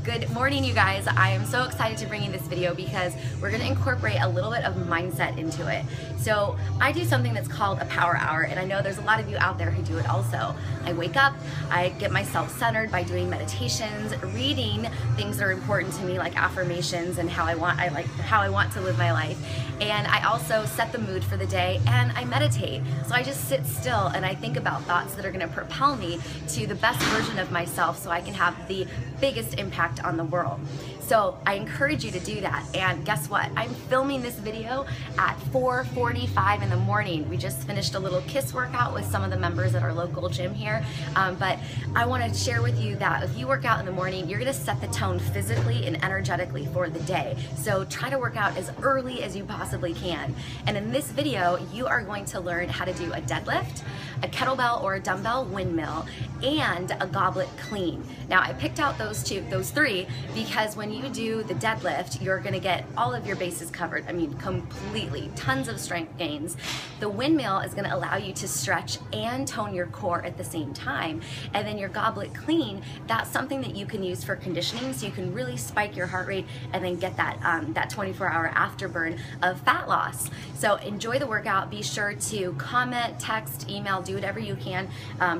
Good morning, you guys. I am so excited to bring you this video because we're going to incorporate a little bit of mindset into it. So I do something that's called a power hour, and I know there's a lot of you out there who do it also. I wake up, I get myself centered by doing meditations, reading things that are important to me like affirmations and how I want to live my life. And I also set the mood for the day and I meditate. So I just sit still and I think about thoughts that are going to propel me to the best version of myself so I can have the biggest impact on the world. So I encourage you to do that. And guess what? I'm filming this video at 4:45 in the morning. We just finished a little KISS workout with some of the members at our local gym here. But I want to share with you that if you work out in the morning, you're going to set the tone physically and energetically for the day. So try to work out as early as you possibly can. And in this video, you are going to learn how to do a deadlift, a kettlebell or a dumbbell windmill, and a goblet clean. Now I picked out those three because when you do the deadlift, you're gonna get all of your bases covered. I mean, completely, tons of strength gains. The windmill is gonna allow you to stretch and tone your core at the same time. And then your goblet clean, that's something that you can use for conditioning, so you can really spike your heart rate and then get that, that 24-hour afterburn of fat loss. So enjoy the workout. Be sure to comment, text, email, do whatever you can.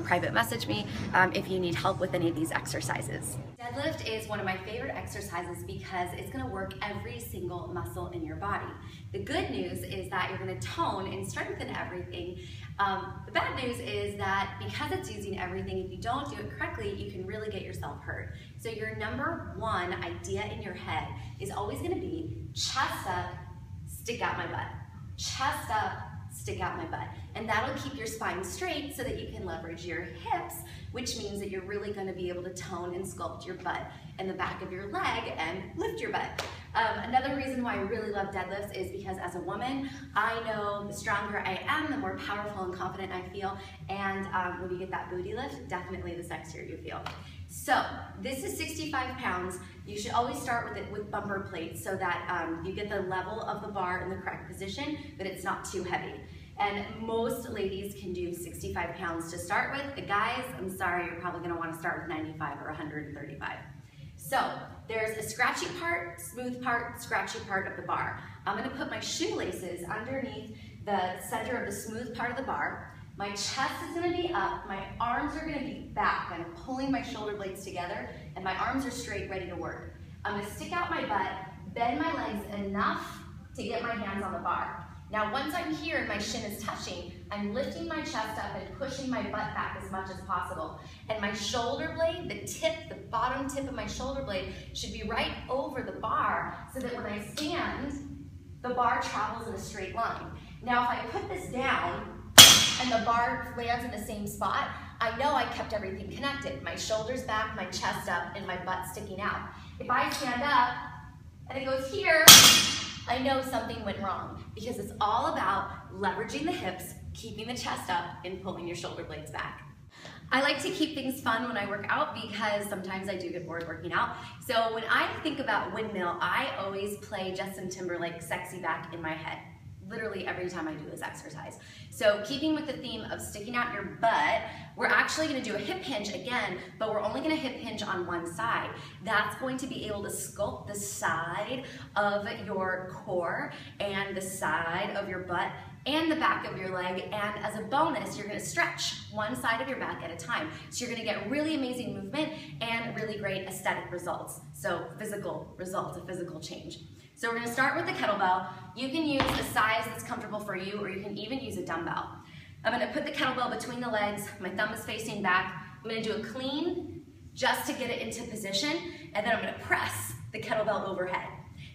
Private message me if you need help with any of these exercises. Deadlift is one of my favorite exercises because it's going to work every single muscle in your body. The good news is that you're going to tone and strengthen everything. The bad news is that because it's using everything, if you don't do it correctly, you can really get yourself hurt. So your number one idea in your head is always going to be chest up, stick out my butt. Chest up, stick out my butt. And that'll keep your spine straight so that you can leverage your hips, which means that you're really going to be able to tone and sculpt your butt and the back of your leg and lift your butt. Another reason why I really love deadlifts is because as a woman, I know the stronger I am, the more powerful and confident I feel. And when you get that booty lift, definitely the sexier you feel. So this is 65 pounds. You should always start with it with bumper plates so that you get the level of the bar in the correct position, but it's not too heavy. And most ladies can do 65 pounds to start with. The guys, I'm sorry, you're probably gonna wanna start with 95 or 135. So there's a scratchy part, smooth part, scratchy part of the bar. I'm gonna put my shoelaces underneath the center of the smooth part of the bar. My chest is gonna be up, my arms are gonna be back. I'm pulling my shoulder blades together and my arms are straight, ready to work. I'm gonna stick out my butt, bend my legs enough to get my hands on the bar. Now once I'm here and my shin is touching, I'm lifting my chest up and pushing my butt back as much as possible. And my shoulder blade, the bottom tip of my shoulder blade should be right over the bar so that when I stand, the bar travels in a straight line. Now if I put this down and the bar lands in the same spot, I know I kept everything connected. My shoulders back, my chest up, and my butt sticking out. If I stand up and it goes here, I know something went wrong because it's all about leveraging the hips, keeping the chest up, and pulling your shoulder blades back. I like to keep things fun when I work out because sometimes I do get bored working out. So when I think about windmill, I always play Justin Timberlake Sexy Back in my head. Literally every time I do this exercise. So keeping with the theme of sticking out your butt, we're actually gonna do a hip hinge again, but we're only gonna hip hinge on one side. That's going to be able to sculpt the side of your core and the side of your butt and the back of your leg, and as a bonus, you're gonna stretch one side of your back at a time. So you're gonna get really amazing movement and really great aesthetic results. So physical results, a physical change. So we're gonna start with the kettlebell. You can use a size that's comfortable for you, or you can even use a dumbbell. I'm gonna put the kettlebell between the legs, my thumb is facing back. I'm gonna do a clean just to get it into position, and then I'm gonna press the kettlebell overhead.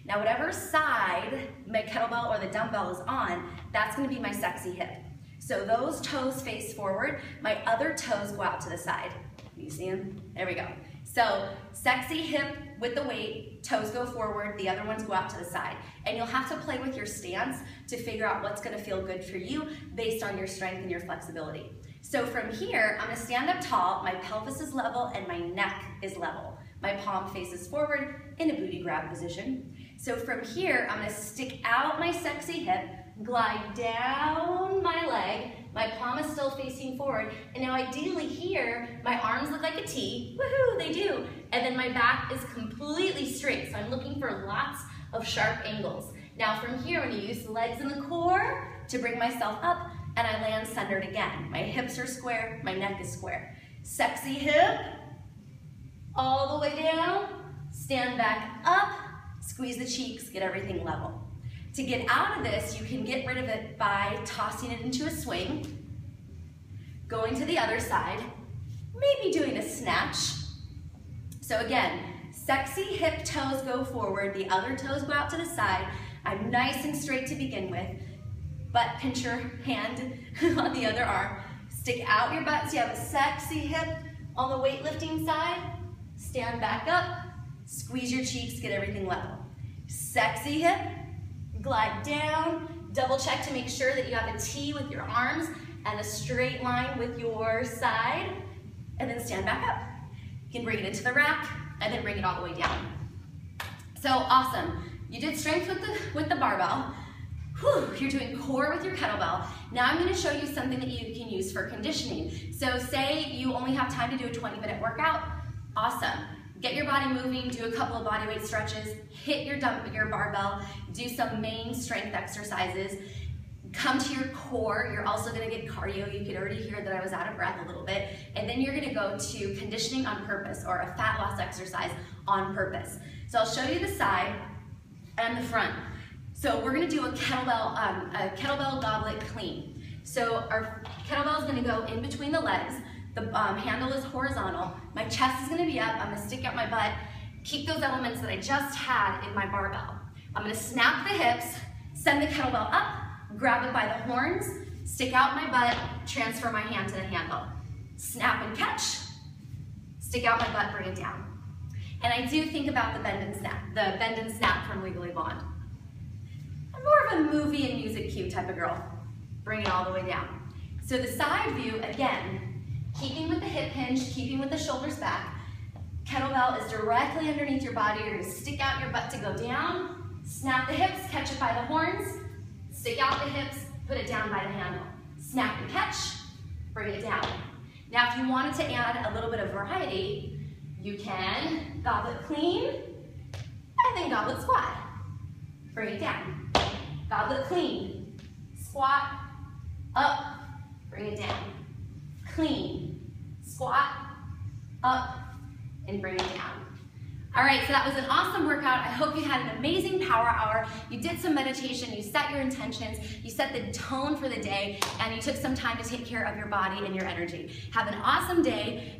Now whatever side my kettlebell or the dumbbell is on, that's gonna be my sexy hip. So those toes face forward, my other toes go out to the side. You see them? There we go. So sexy hip with the weight, toes go forward, the other ones go out to the side. And you'll have to play with your stance to figure out what's gonna feel good for you based on your strength and your flexibility. So from here, I'm gonna stand up tall, my pelvis is level and my neck is level. My palm faces forward in a booty grab position. So from here, I'm gonna stick out my sexy hip, glide down my leg, My palm is still facing forward. And now ideally here, my arms look like a T. Woohoo, they do. And then my back is completely straight. So I'm looking for lots of sharp angles. Now from here, I'm going to use the legs and the core to bring myself up, and I land centered again. My hips are square, my neck is square. Sexy hip, all the way down, stand back up, squeeze the cheeks, get everything level. To get out of this, you can get rid of it by tossing it into a swing, going to the other side, maybe doing a snatch. So again, sexy hip toes go forward, the other toes go out to the side. I'm nice and straight to begin with. Butt pinch your hand on the other arm. Stick out your butt so you have a sexy hip on the weightlifting side. Stand back up, squeeze your cheeks, get everything level. Sexy hip, glide down, double check to make sure that you have a T with your arms and a straight line with your side, and then stand back up. You can bring it into the rack and then bring it all the way down. So awesome. You did strength with the barbell. Whew, you're doing core with your kettlebell. Now I'm going to show you something that you can use for conditioning. So say you only have time to do a 20-minute workout. Awesome. Get your body moving, do a couple of bodyweight stretches, hit your barbell, do some main strength exercises, come to your core. You're also going to get cardio. You could already hear that I was out of breath a little bit. And then you're going to go to conditioning on purpose, or a fat loss exercise on purpose. So I'll show you the side and the front. So we're going to do a kettlebell goblet clean. So our kettlebell is going to go in between the legs. The handle is horizontal. My chest is going to be up. I'm going to stick out my butt. Keep those elements that I just had in my barbell. I'm going to snap the hips, send the kettlebell up, grab it by the horns, stick out my butt, transfer my hand to the handle. Snap and catch, stick out my butt, bring it down. And I do think about the bend and snap from Legally Blonde. I'm more of a movie and music cue type of girl. Bring it all the way down. So the side view, again, keeping with the hip hinge, keeping with the shoulders back. Kettlebell is directly underneath your body. You're going to stick out your butt to go down, snap the hips, catch it by the horns, stick out the hips, put it down by the handle. Snap and catch, bring it down. Now if you wanted to add a little bit of variety, you can goblet clean, and then goblet squat. Bring it down. Goblet clean, squat, up, bring it down. Clean, squat, up, and bring it down. All right, so that was an awesome workout. I hope you had an amazing power hour. You did some meditation, you set your intentions, you set the tone for the day, and you took some time to take care of your body and your energy. Have an awesome day.